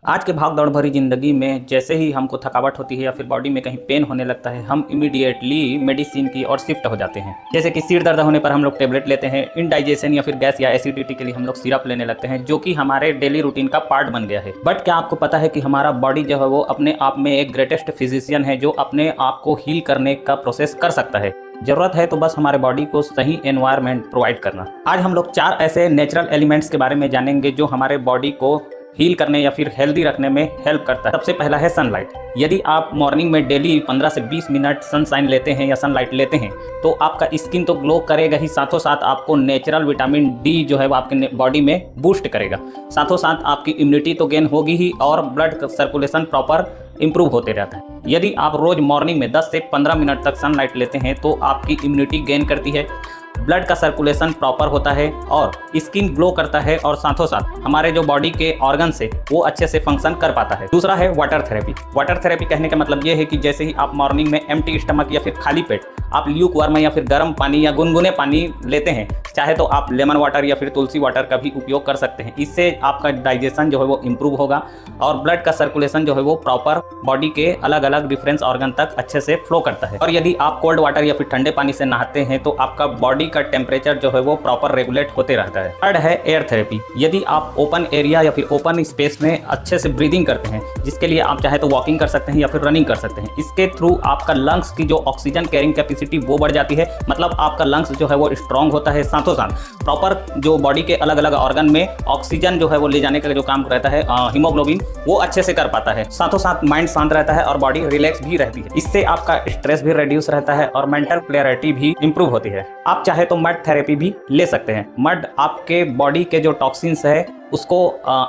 आज के भाग दौड़ भरी ज़िंदगी में जैसे ही हमको थकावट होती है या फिर बॉडी में कहीं पेन होने लगता है, हम इमीडिएटली मेडिसिन की ओर शिफ्ट हो जाते हैं। जैसे कि सिर दर्द होने पर हम लोग टेबलेट लेते हैं, इंडाइजेशन या फिर गैस या एसिडिटी के लिए हम लोग सिरप लेने लगते हैं, जो कि हमारे डेली रूटीन का पार्ट बन गया है। बट क्या आपको पता है कि हमारा बॉडी जो है वो अपने आप में एक ग्रेटेस्ट फिजिशियन है, जो अपने आप को हील करने का प्रोसेस कर सकता है। जरूरत है तो बस हमारे बॉडी को सही एनवायरनमेंट प्रोवाइड करना। आज हम लोग 4 ऐसे नेचुरल एलिमेंट्स के बारे में जानेंगे जो हमारे बॉडी को हील करने या फिर हेल्दी रखने में हेल्प करता है। सबसे पहला है सनलाइट। यदि आप मॉर्निंग में डेली 15 से 20 मिनट सनशाइन लेते हैं या सनलाइट लेते हैं तो आपका स्किन तो ग्लो करेगा ही, साथों साथ आपको नेचुरल विटामिन डी जो है वो आपके बॉडी में बूस्ट करेगा। साथों साथ आपकी इम्यूनिटी तो गेन होगी ही और ब्लड सर्कुलेशन प्रॉपर इंप्रूव होते रहता है। यदि आप रोज मॉर्निंग में 10 से 15 मिनट तक सनलाइट लेते हैं तो आपकी इम्यूनिटी गेन करती है, ब्लड का सर्कुलेशन प्रॉपर होता है और स्किन ग्लो करता है और साथों साथ हमारे जो बॉडी के ऑर्गन्स है वो अच्छे से फंक्शन कर पाता है। दूसरा है वाटर थेरेपी। वाटर थेरेपी कहने का मतलब ये है कि जैसे ही आप मॉर्निंग में एम्प्टी स्टमक या फिर खाली पेट आप ल्यूक वार्म या फिर गर्म पानी या गुनगुने पानी लेते हैं, चाहे तो आप लेमन वाटर या फिर तुलसी वाटर का भी उपयोग कर सकते हैं। इससे आपका डाइजेशन जो है वो इम्प्रूव होगा और ब्लड का सर्कुलेशन जो है वो प्रॉपर बॉडी के अलग अलग डिफरेंस ऑर्गन तक अच्छे से फ्लो करता है। और यदि आप कोल्ड वाटर या फिर ठंडे पानी से नहाते हैं तो आपका बॉडी का टेम्परेचर जो है वो प्रॉपर रेगुलेट होते रहता है। थर्ड है एयर थेरेपी। यदि आप ओपन एरिया या फिर ओपन स्पेस में अच्छे से ब्रीदिंग करते हैं, जिसके लिए आप चाहे तो वॉकिंग कर सकते हैं या फिर रनिंग कर सकते हैं, इसके थ्रू आपका लंग्स की जो ऑक्सीजन कैरिंग कैपेसिटी वो बढ़ जाती है। मतलब आपका लंग्स जो है वो स्ट्रांग होता है। साथों साथ प्रॉपर जो बॉडी के अलग अलग ऑर्गन में ऑक्सीजन जो है वो ले जाने का जो काम रहता है, हीमोग्लोबिन, वो अच्छे से कर पाता है। साथों साथ माइंड शांत रहता है और बॉडी रिलैक्स भी रहती है। इससे आपका स्ट्रेस भी रिड्यूस रहता है और मेंटल क्लैरिटी भी इंप्रूव होती है। आप चाहे तो मड थेरेपी भी ले सकते हैं। मड आपके बॉडी के जो टॉक्सिन्स है उसको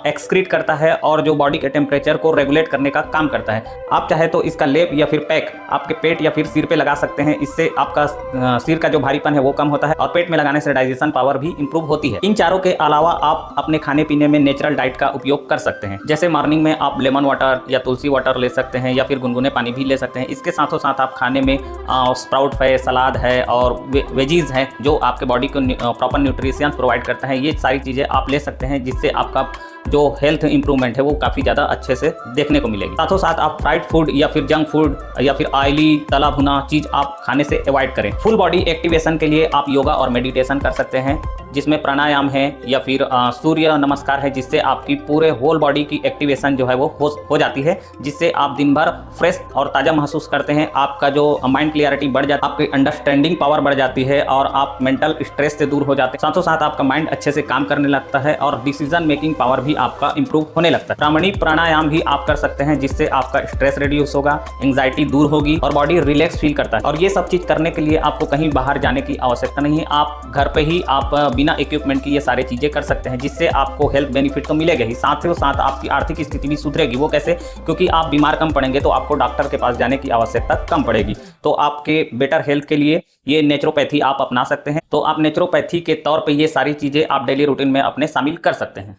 एक्सक्रीट करता है और जो बॉडी के टेम्परेचर को रेगुलेट करने का काम करता है। आप चाहे तो इसका लेप या फिर पैक आपके पेट या फिर सिर पे लगा सकते हैं। इससे आपका सिर का जो भारीपन है वो कम होता है और पेट में लगाने से डाइजेशन पावर भी इंप्रूव होती है। इन चारों के अलावा आप अपने खाने पीने में नेचुरल डाइट का उपयोग कर सकते हैं। जैसे मॉर्निंग में आप लेमन वाटर या तुलसी वाटर ले सकते हैं या फिर गुनगुने पानी भी ले सकते हैं। इसके साथों साथ आप खाने में स्प्राउट है, सलाद है और वेजीज है जो आपके बॉडी को प्रॉपर न्यूट्रिशन प्रोवाइड करता है। ये सारी चीज़ें आप ले सकते हैं, जिससे आपका जो हेल्थ इंप्रूवमेंट है वो काफ़ी ज़्यादा अच्छे से देखने को मिलेगी। साथों साथ आप फ्राइड फूड या फिर जंक फूड या फिर ऑयली तला भुना चीज़ आप खाने से अवॉइड करें। फुल बॉडी एक्टिवेशन के लिए आप योगा और मेडिटेशन कर सकते हैं, जिसमें प्राणायाम है या फिर सूर्य नमस्कार है, जिससे आपकी पूरे होल बॉडी की एक्टिवेशन जो है वो हो जाती है, जिससे आप दिन भर फ्रेश और ताज़ा महसूस करते हैं। आपका जो माइंड क्लियरिटी बढ़ जाती है, आपकी अंडरस्टैंडिंग पावर बढ़ जाती है और आप मेंटल स्ट्रेस से दूर हो जाते हैं। साथों साथ आपका माइंड अच्छे से काम करने लगता है और डिसीजन मेकिंग पावर भी आपका इंप्रूव होने लगता है। ब्राह्मणी प्राणायाम भी आप कर सकते हैं, जिससे आपका स्ट्रेस रिड्यूस होगा, एंग्जाइटी दूर होगी और बॉडी रिलैक्स फील करता है। और ये सब चीज़ करने के लिए आपको कहीं बाहर जाने की आवश्यकता नहीं है। आप घर पे ही आप बिना इक्विपमेंट की ये सारी चीज़ें कर सकते हैं, जिससे आपको हेल्थ बेनिफिट तो मिलेगा ही, साथ ही साथ आपकी आर्थिक स्थिति भी सुधरेगी। वो कैसे? क्योंकि आप बीमार कम पड़ेंगे तो आपको डॉक्टर के पास जाने की आवश्यकता कम पड़ेगी। तो आपके बेटर हेल्थ के लिए ये नेचुरोपैथी आप अपना सकते हैं। तो आप नेचुरोपैथी के तौर पे ये सारी चीज़ें आप डेली रूटीन में अपने शामिल कर सकते हैं।